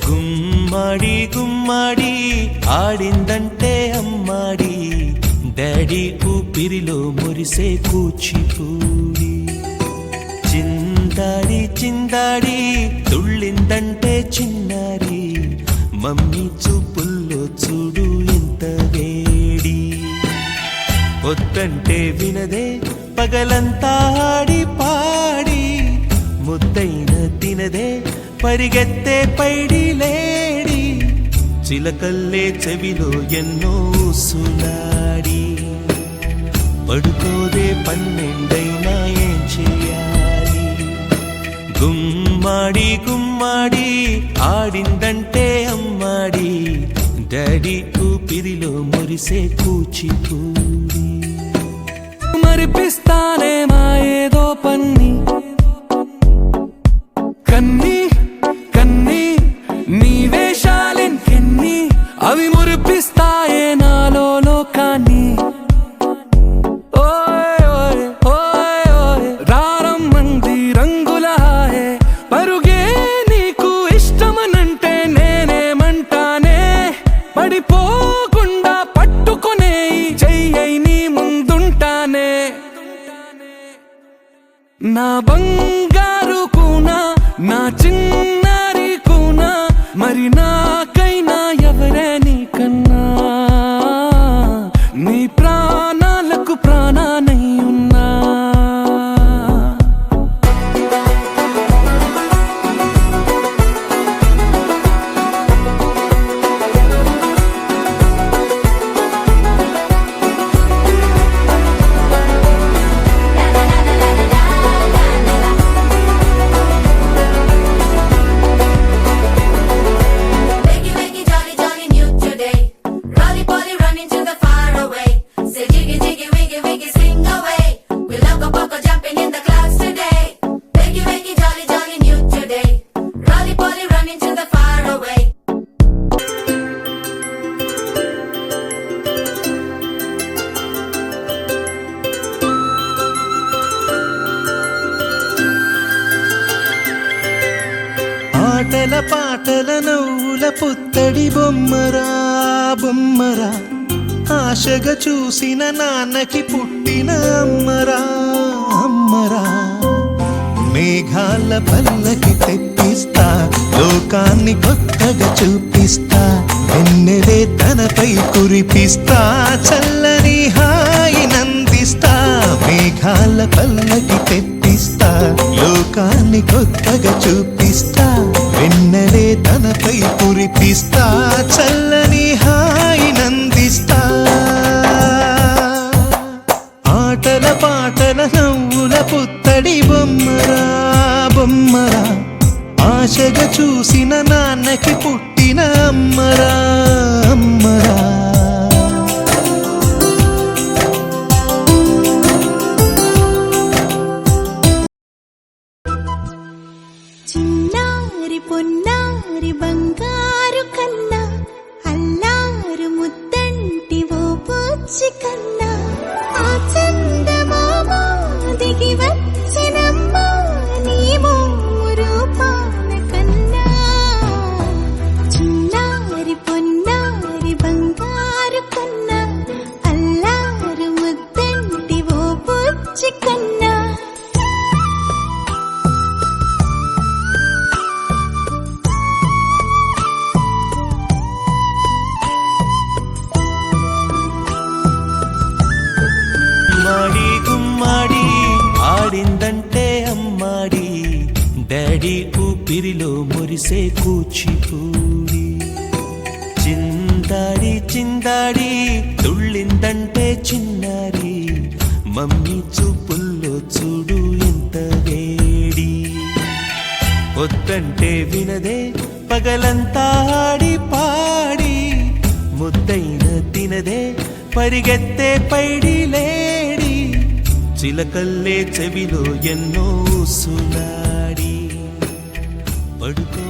గుమ్మడి గుమ్మడి ఆడిందంటే అమ్మాడి, daddy ఊపిరిలో మురిసే కూచిపూడి. చిందాడి చిందాడి తుళ్ళిందంటే చిన్నారి, మమ్మీ చూపుల్లో చూడు ఎంత వేడి. వద్దంటే వినదే పగలంతా ఆడి పాడి, ముద్దైన తినదే పరిగెత్తే పైడి లేడి. చిలకల్లే చెవిలో ఎన్నో సులాడి, పడుకోదే పన్నెండైనా ఏం చేయాలి. గుమ్మాడి గుమ్మాడి ఆడిందంటే అమ్మాడి, డాడీ ఊపిరిలో మురిసే కూచిపూడి. మరిపిస్తానే మా ఏదో పన్ని, కన్ని కన్ని నీ వేషాలెన్ని, అవి మురిపిస్తాయే నాలో లోకాన్ని. ఓయ్ ఓయ్ ఓయ్ ఓయ్ రారమ్మంది రంగుల హాయే, పరుగే నీకు ఇష్టమనంటే నేనేమంటానే. పడిపోకుండా పట్టుకునే చెయ్యై నీ ముందుంటానే. నా బంగారు కూనా, నా చిన్నారి కూనా, మరి నాకైనా ఎవరే నీకన్నా. నీ ప్రాణాలకు ప్రాణానై ఉన్నా. ఆటల పాటల నవ్వుల పుత్తడి బొమ్మరా బొమ్మరా, ఆశగా చూసిన నాన్నకి పుట్టిన అమ్మరా అమ్మరా. మేఘాల పల్లకి తెప్పిస్తా, లోకాన్ని కొత్తగా చూపిస్తా, వెన్నెలే తనపై కురిపిస్తా, చల్లని హాయి నందిస్తా. మేఘాల పల్లకి తెప్పిస్తా, లోకాన్ని కొత్తగా చూపిస్తా, వెన్నెలే తనపై కురిపిస్తా, చల్లని హాయి నందిస్తా. ఆటల పాటల నవ్వుల పుత్తడి బొమ్మరా బొమ్మరా, ఆశగా చూసిన నాన్నకి పుట్టిన అమ్మరా అమ్మరా. చిన్నారి పొన్నారి బంగారు కన్నా, అల్లారు ముద్దంటి ఓ పూచి కన్నా, ఆ చందమామ దిగి వచ్చినమ్మా నీ మోము రూపాన కన్నా. చిన్నారి పొన్నారి బంగారు కన్నా, అల్లారు ముద్దంటి ఓ పూచి కన్నా. గుమ్మాడి గుమ్మాడి ఆడిందంటే అమ్మాడి, డాడీ ఊపిరిలో మురిసే కూచిపూడి. చిందాడి చిందాడి తుళ్ళిందంటే చిన్నారి, మమ్మీ చూపుల్లో చూడు ఎంత వేడి. వద్దంటే వినదే పగలంతా ఆడి పాడి, ముద్దైన తినదే పరిగెత్తే పైడి లేడి. చిలకల్లే చెవిలో ఎన్నో సులాడి, పడుకో